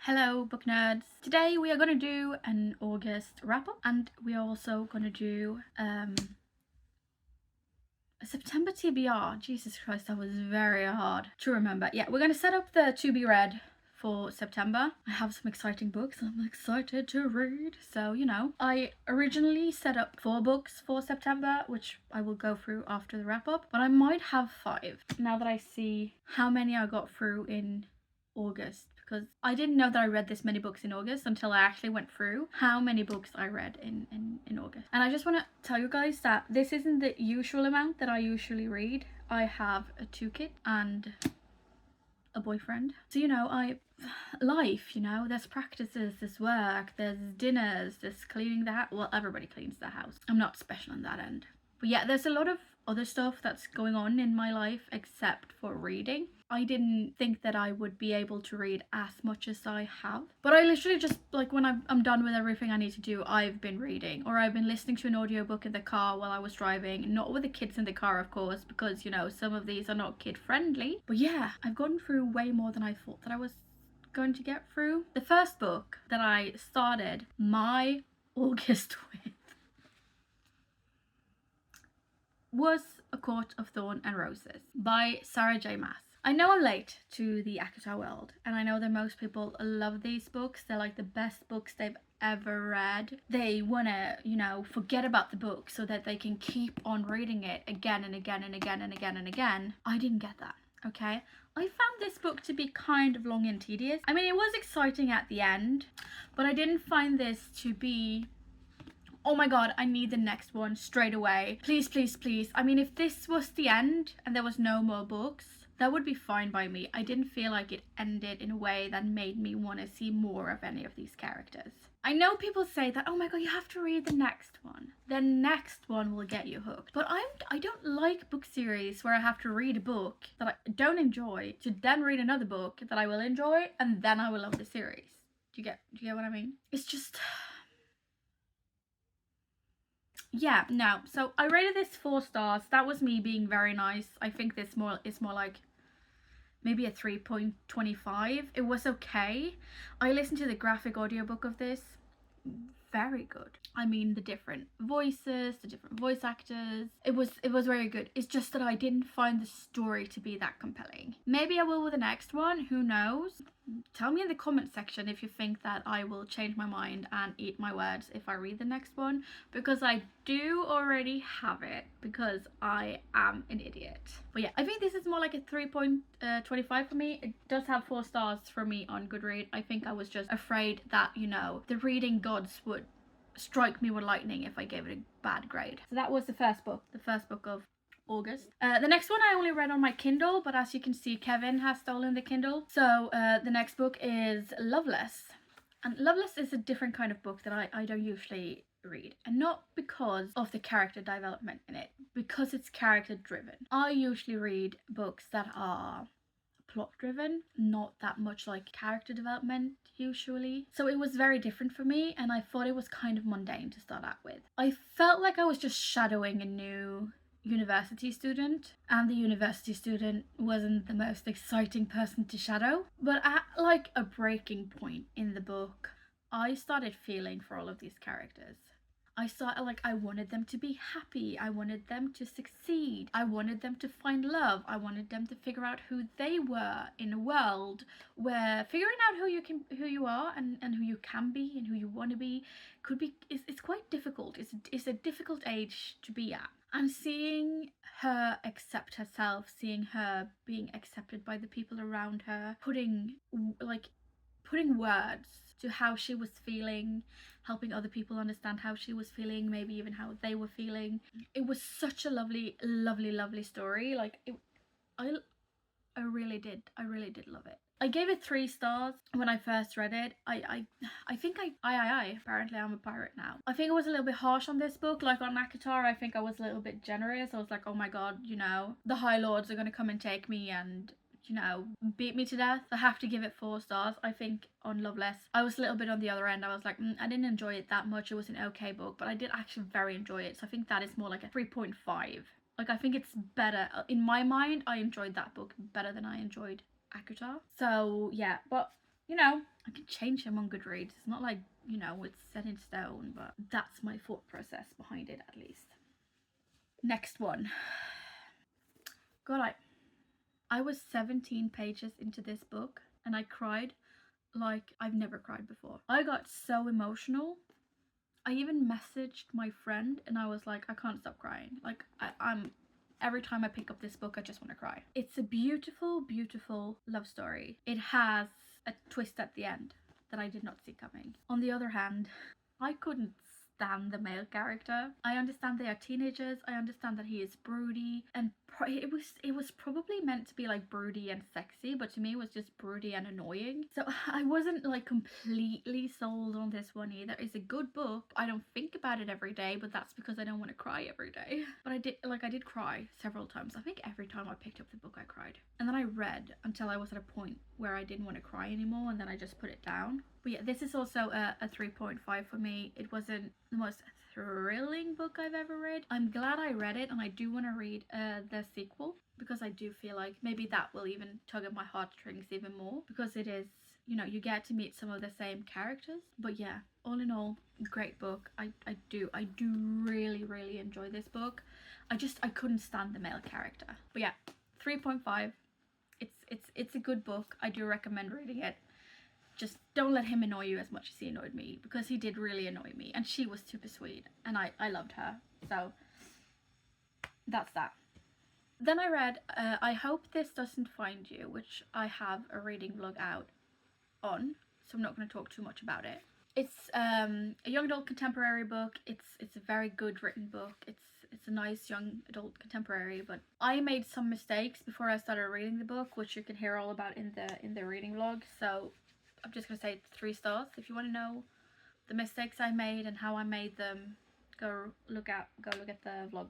Hello book nerds. Today we are going to do an August wrap up and we are also going to do a September TBR. Jesus Christ, that was very hard to remember. Yeah, we're going to set up the to be read for September. I have some exciting books I'm excited to read. So, I originally set up 4 books for September, which I will go through after the wrap up, but I might have 5 now that I see how many I got through in August, because I didn't know that I read this many books in August until I actually went through how many books I read in August. And I just want to tell you guys that this isn't the usual amount that I usually read. I have a 2 kid and a boyfriend. So, life, there's practices, there's work, there's dinners, there's cleaning the house. Well, everybody cleans their house. I'm not special on that end. But yeah, there's a lot of other stuff that's going on in my life except for reading. I didn't think that I would be able to read as much as I have. But I literally just, when I'm done with everything I need to do, I've been reading. Or I've been listening to an audiobook in the car while I was driving. Not with the kids in the car, of course, because, some of these are not kid friendly. But yeah, I've gone through way more than I thought that I was going to get through. The first book that I started my August with was A Court of Thorn and Roses by Sarah J. Maas. I know I'm late to the ACOTAR world, and I know that most people love these books. They're like the best books they've ever read. They want to, forget about the book so that they can keep on reading it again and again and again and again and again. I didn't get that, okay? I found this book to be kind of long and tedious. I mean, it was exciting at the end, but I didn't find this to be, oh my god, I need the next one straight away. Please, please, please. I mean, if this was the end and there was no more books, that would be fine by me. I didn't feel like it ended in a way that made me want to see more of any of these characters. I know people say that, oh my god, you have to read the next one. The next one will get you hooked. But I don't like book series where I have to read a book that I don't enjoy to then read another book that I will enjoy and then I will love the series. Do you get what I mean? It's just... yeah, no. So I rated this 4 stars. That was me being very nice. I think this is more like maybe a 3.25. It was okay. I listened to the graphic audiobook of this. Very good. I mean, the different voices, the different voice actors. It was very good. It's just that I didn't find the story to be that compelling. Maybe I will with the next one. Who knows? Tell me in the comment section if you think that I will change my mind and eat my words if I read the next one, because I do already have it, because I am an idiot. But yeah, I think this is more like a 3.25 for me. It does have 4 stars for me on Goodreads. I think I was just afraid that, the reading gods would strike me with lightning if I gave it a bad grade. So that was the first book of August. The next one I only read on my Kindle, but as you can see, Kevin has stolen the Kindle. So the next book is Loveless. And Loveless is a different kind of book that I don't usually read. And not because of the character development in it, because it's character driven. I usually read books that are plot driven, not that much like character development usually. So it was very different for me, and I thought it was kind of mundane to start out with. I felt like I was just shadowing a new university student, and the university student wasn't the most exciting person to shadow. But at like a breaking point in the book, I started feeling for all of these characters. I wanted them to be happy. I wanted them to succeed. I wanted them to find love. I wanted them to figure out who they were in a world where figuring out who you are and who you can be and who you want to be it's quite difficult. It's a difficult age to be at. And seeing her accept herself, seeing her being accepted by the people around her, putting words to how she was feeling, helping other people understand how she was feeling, maybe even how they were feeling. It was such a lovely, lovely, lovely story. I really did love it. I gave it 3 stars when I first read it. I think apparently I'm a pirate now. I think I was a little bit harsh on this book. Like on ACOTAR, I think I was a little bit generous. I was like, oh my god, the High Lords are gonna come and take me and beat me to death. I have to give it 4 stars. I think on Loveless, I was a little bit on the other end. I was like, I didn't enjoy it that much. It was an okay book, but I did actually very enjoy it. So I think that is more like a 3.5. Like, I think it's better. In my mind, I enjoyed that book better than I enjoyed ACOTAR. So yeah, but you know, I can change him on Goodreads. It's not like, you know, it's set in stone, but that's my thought process behind it, at least. Next one. God, I was 17 pages into this book and I cried like I've never cried before. I got so emotional. I even messaged my friend and I was like, I can't stop crying. Like, I'm every time I pick up this book, I just want to cry. It's a beautiful, beautiful love story. It has a twist at the end that I did not see coming. On the other hand, I couldn't stand the male character. I understand they are teenagers. I understand that he is broody, and it was probably meant to be like broody and sexy, but to me it was just broody and annoying. So I wasn't like completely sold on this one either. It's a good book. I don't think about it every day, but that's because I don't want to cry every day. But I did cry several times. I think every time I picked up the book I cried. And then I read until I was at a point where I didn't want to cry anymore, and then I just put it down. But yeah, this is also a 3.5 for me. It wasn't the most thrilling book I've ever read. I'm glad I read it, and I do want to read the sequel, because I do feel like maybe that will even tug at my heartstrings even more, because it is, you know, you get to meet some of the same characters. But yeah, all in all, great book. I do really, really enjoy this book. I couldn't stand the male character. But yeah, 3.5. It's a good book. I do recommend reading it. Just don't let him annoy you as much as he annoyed me, because he did really annoy me, and she was super sweet and I loved her. So that's that. Then I read I Hope This Doesn't Find You, which I have a reading vlog out on, so I'm not going to talk too much about it. It's a young adult contemporary book. It's a very good written book. It's a nice young adult contemporary, but I made some mistakes before I started reading the book, which you can hear all about in the reading vlog. So I'm just gonna say it's 3 stars. If you want to know the mistakes I made and how I made them, go look at the vlog.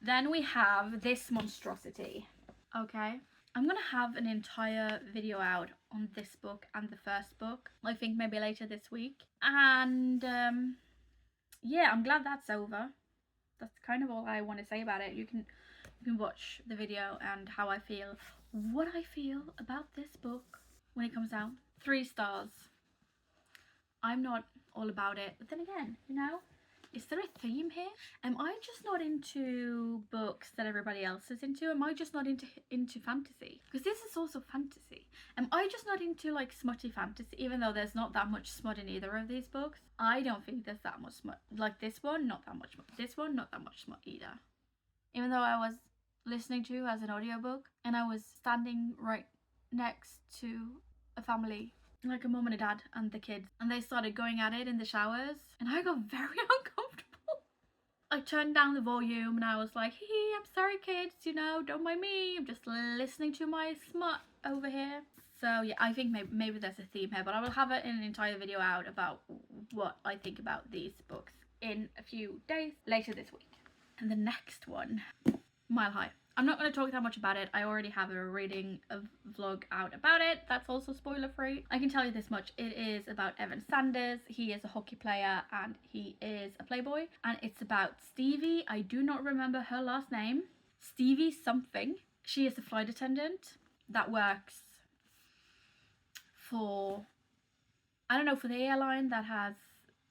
Then we have this monstrosity. Okay, I'm gonna have an entire video out on this book and the first book, I think maybe later this week. And yeah, I'm glad that's over. That's kind of all I want to say about it. You can watch the video and how I feel, what I feel about this book when it comes out. 3 stars. I'm not all about it, but then again, you know, is there a theme here? Am I just not into books that everybody else is into? Am I just not into fantasy? Because this is also fantasy. Am I just not into like smutty fantasy, even though there's not that much smut in either of these books? I don't think there's that much smut. Like this one, not that much smut. This one, not that much smut either. Even though I was listening to as an audiobook, and I was standing right next to a family, like a mum and a dad and the kids, and they started going at it in the showers, and I got very uncomfortable. I turned down the volume and I was like, hey, I'm sorry kids, you know, don't mind me, I'm just listening to my smut over here. So yeah, I think maybe there's a theme here, but I will have an entire video out about what I think about these books in a few days later this week. And the next one, Mile High. I'm not going to talk that much about it. I already have a reading vlog out about it. That's also spoiler free. I can tell you this much. It is about Evan Sanders. He is a hockey player and he is a playboy. And it's about Stevie. I do not remember her last name. Stevie something. She is a flight attendant that works for, I don't know, for the airline that has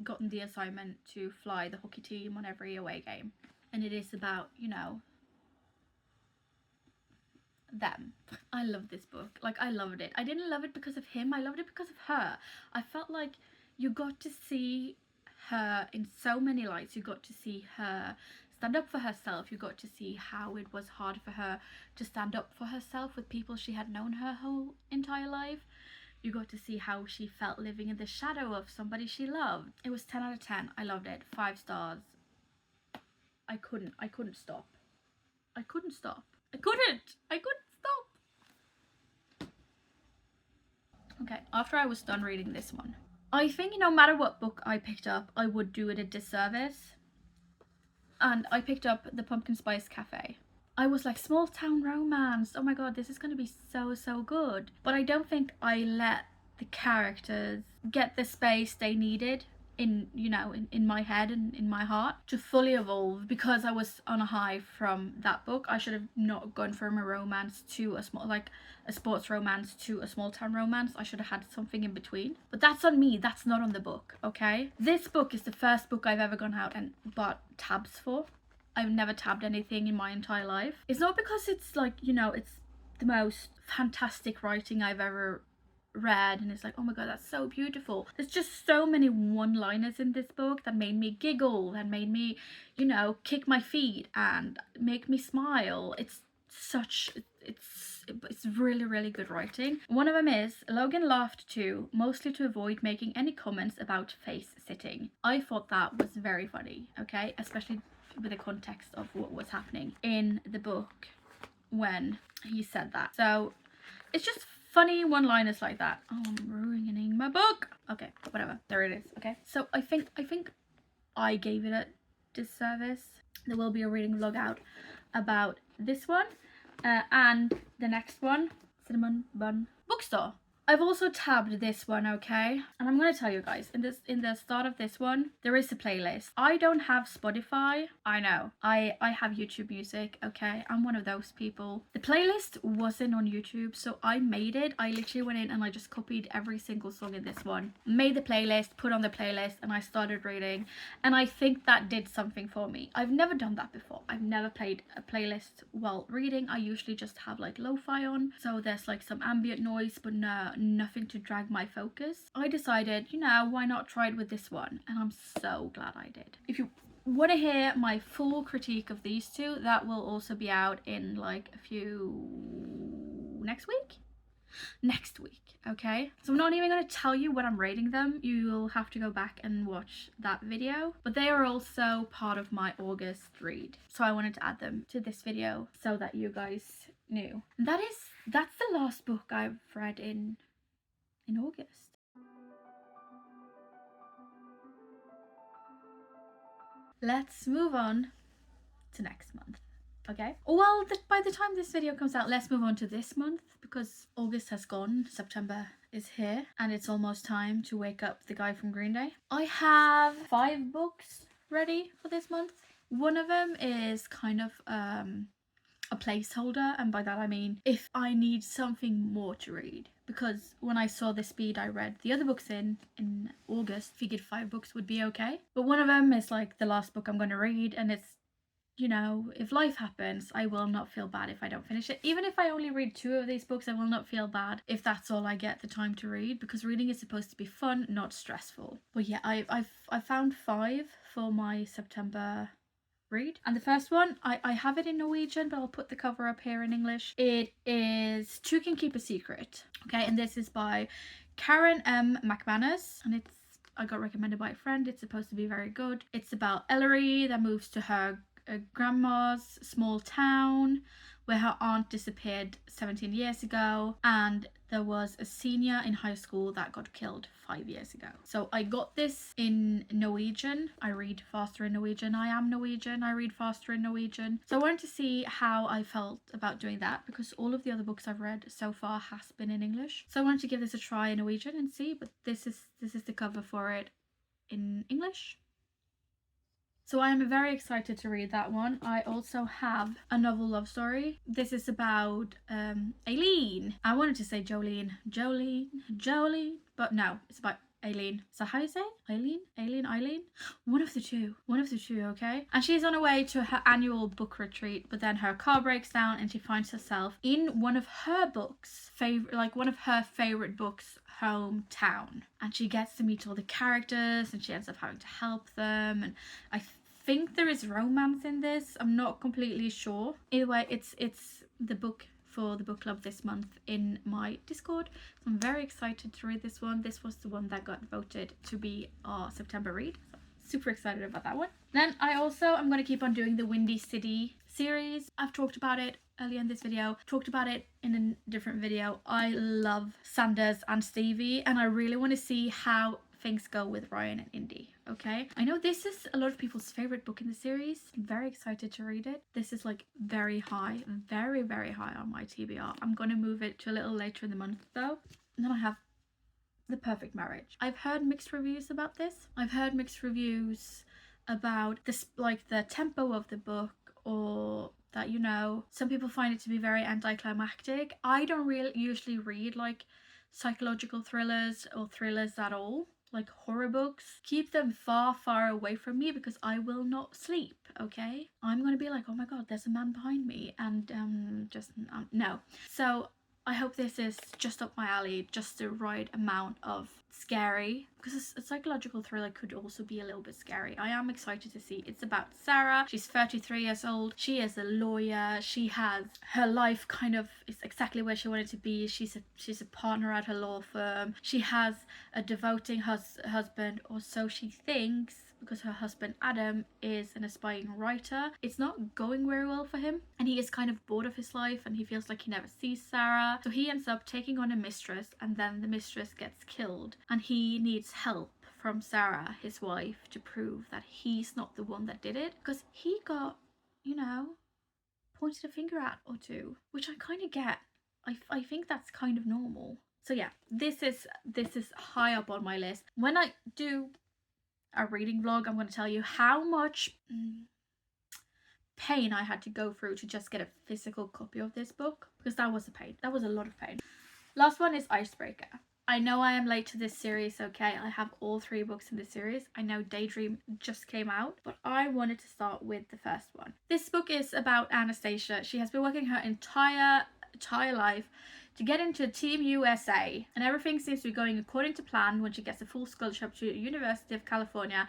gotten the assignment to fly the hockey team on every away game. And it is about, you know, them. I love this book. Like, I loved it. I didn't love it because of him. I loved it because of her. I felt like you got to see her in so many lights. You got to see her stand up for herself. You got to see how it was hard for her to stand up for herself with people she had known her whole entire life. You got to see how she felt living in the shadow of somebody she loved. It was 10 out of 10. I loved it. 5 stars. I couldn't stop. I couldn't stop. I couldn't stop. Okay, after I was done reading this one, I think no matter what book I picked up, I would do it a disservice. And I picked up The Pumpkin Spice Cafe. I was like, small town romance. Oh my god, this is going to be so good. But I don't think I let the characters get the space they needed in, you know, in my head and in my heart to fully evolve, because I was on a high from that book. I should have not gone from a romance to a small, like a sports romance to a small town romance. I should have had something in between, but that's on me, that's not on the book. Okay, this book is the first book I've ever gone out and bought tabs for. I've never tabbed anything in my entire life. It's not because it's like, you know, it's the most fantastic writing I've ever read and it's like, oh my god, that's so beautiful. There's just so many one-liners in this book that made me giggle, that made me, you know, kick my feet and make me smile. It's really, really good writing. One of them is, Logan laughed too, mostly to avoid making any comments about face sitting. I thought that was very funny, okay, especially with the context of what was happening in the book when he said that. So it's just funny one-liners like that. Oh, I'm ruining my book. Okay, whatever. There it is. Okay, so I think I gave it a disservice. There will be a reading vlog out about this one and the next one, Cinnamon Bun Bookstore. I've also tabbed this one, okay? And I'm gonna tell you guys, in the start of this one, there is a playlist. I don't have Spotify. I know. I have YouTube Music, okay? I'm one of those people. The playlist wasn't on YouTube, so I made it. I literally went in and I just copied every single song in this one, made the playlist, put on the playlist, and I started reading. And I think that did something for me. I've never done that before. I've never played a playlist while reading. I usually just have like lo-fi on, so there's like some ambient noise, but nothing to drag my focus. I decided, you know, why not try it with this one, and I'm so glad I did. If you want to hear my full critique of these two, that will also be out in like a few next week, okay? So I'm not even going to tell you what I'm rating them. You'll have to go back and watch that video, but they are also part of my August read, so I wanted to add them to this video so that you guys knew. And that's the last book I've read in August. Let's move on to next month. Okay, well, by the time this video comes out, let's move on to this month, because August has gone, September is here, and it's almost time to wake up the guy from Green Day. I have 5 books ready for this month. One of them is kind of a placeholder, and by that I mean if I need something more to read, because when I saw the speed I read the other books in August, figured 5 books would be okay. But one of them is like the last book I'm going to read, and it's, you know, if life happens, I will not feel bad if I don't finish it. Even if I only read 2 of these books, I will not feel bad if that's all I get the time to read, because reading is supposed to be fun, not stressful. But yeah, I found 5 for my September read. And the first one, I have it in Norwegian, but I'll put the cover up here in English. It is Two Can Keep a Secret. Okay, and this is by Karen M. McManus, and I got recommended by a friend. It's supposed to be very good. It's about Ellery that moves to her grandma's small town where her aunt disappeared 17 years ago, and there was a senior in high school that got killed 5 years ago. So I got this in Norwegian. I read faster in Norwegian. I am Norwegian. I read faster in Norwegian. So I wanted to see how I felt about doing that, because all of the other books I've read so far has been in English. So I wanted to give this a try in Norwegian and see, but this is the cover for it in English. So I am very excited to read that one. I also have a novel love story. This is about Aileen. I wanted to say Jolene, but no, it's about Aileen. So how do you say it? Aileen? One of the two, okay? And she's on her way to her annual book retreat, but then her car breaks down and she finds herself in one of her books, one of her favorite books, hometown. And she gets to meet all the characters and she ends up having to help them. And I think there is romance in this. I'm not completely sure. Either way, it's the book for the book club this month in my Discord. So I'm very excited to read this one. This was the one that got voted to be our September read. So super excited about that one. Then I'm going to keep on doing the Windy City series. I've talked about it earlier in this video, talked about it in a different video. I love Sanders and Stevie, and I really want to see how things go with Ryan and Indy. Okay, I know this is a lot of people's favorite book in the series. I'm very excited to read it. This is like very high, very high on my TBR. I'm gonna move it to a little later in the month though. And then I have the perfect marriage. I've heard mixed reviews about this. I've heard mixed reviews about this, like the tempo of the book, or that, you know, some people find it to be very anticlimactic. I don't really usually read like psychological thrillers or thrillers at all, like horror books. Keep them far, far away from me because I will not sleep, okay? I'm gonna be like, oh my god, there's a man behind me, and just no. So I hope this is just up my alley, just the right amount of scary, because a psychological thriller could also be a little bit scary. I am excited to see. It's about Sarah. She's 33 years old. She is a lawyer. She has her life kind of is exactly where she wanted to be. She's a partner at her law firm. She has a devoting husband, or so she thinks, because her husband Adam is an aspiring writer. It's not going very well for him, and he is kind of bored of his life, and he feels like he never sees Sarah. So he ends up taking on a mistress, and then the mistress gets killed, and he needs help from Sarah, his wife, to prove that he's not the one that did it, because he got, you know, pointed a finger at or two, which I kind of get. I think that's kind of normal. So yeah, this is high up on my list. When I do a reading vlog, I'm going to tell you how much pain I had to go through to just get a physical copy of this book, because that was a pain. That was a lot of pain. Last one is Icebreaker. I know I am late to this series, okay? I have all 3 books in this series. I know Daydream just came out, but I wanted to start with the first one. This book is about Anastasia. She has been working her entire life to get into Team USA, and everything seems to be going according to plan when she gets a full scholarship to University of California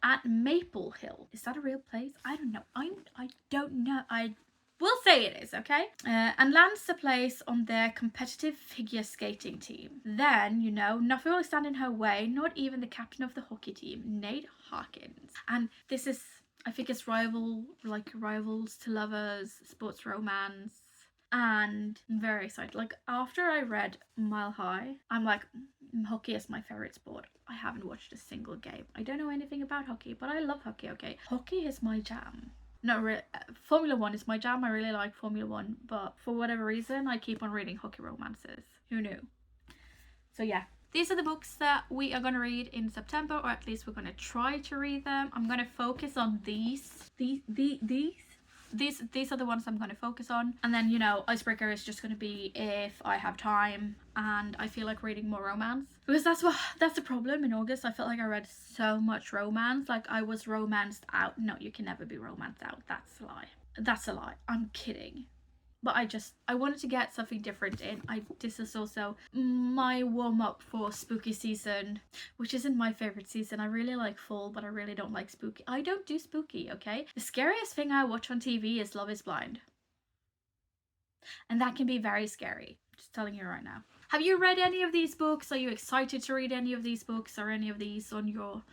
at Maple Hill. Is that a real place? I don't know. I don't know. I will say it is, okay? And lands the place on their competitive figure skating team. Then, you know, nothing will stand in her way, not even the captain of the hockey team, Nate Hawkins. And this is, I think it's rivals to lovers, sports romance. And I'm very excited. Like, after I read Mile High, I'm like, hockey is my favorite sport. I haven't watched a single game. I don't know anything about hockey, but I love hockey, okay? Hockey is my jam. No, Formula 1 is my jam. I really like Formula 1, but for whatever reason, I keep on reading hockey romances. Who knew? So yeah, these are the books that we are going to read in September, or at least we're going to try to read them. I'm going to focus on these are the ones I'm going to focus on, and then, you know, Icebreaker is just going to be if I have time and I feel like reading more romance, because that's the problem. In August I felt like I read so much romance, like I was romanced out. No, you can never be romanced out. That's a lie. I'm kidding. But I wanted to get something different in. This is also my warm-up for spooky season, which isn't my favorite season. I really like fall, but I really don't like spooky. I don't do spooky, okay? The scariest thing I watch on TV is Love is Blind. And that can be very scary. Just telling you right now. Have you read any of these books? Are you excited to read any of these books, or any of these on your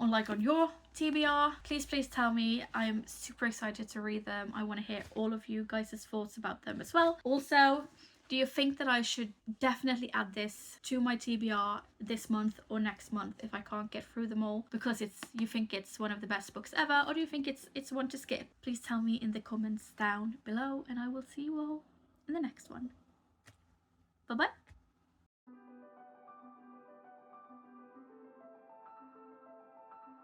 TBR? Please tell me. I'm super excited to read them. I want to hear all of you guys' thoughts about them as well. Also, do you think that I should definitely add this to my TBR this month or next month if I can't get through them all, because you think it's one of the best books ever, or do you think it's one to skip? Please tell me in the comments down below, and I will see you all in the next one. Bye bye.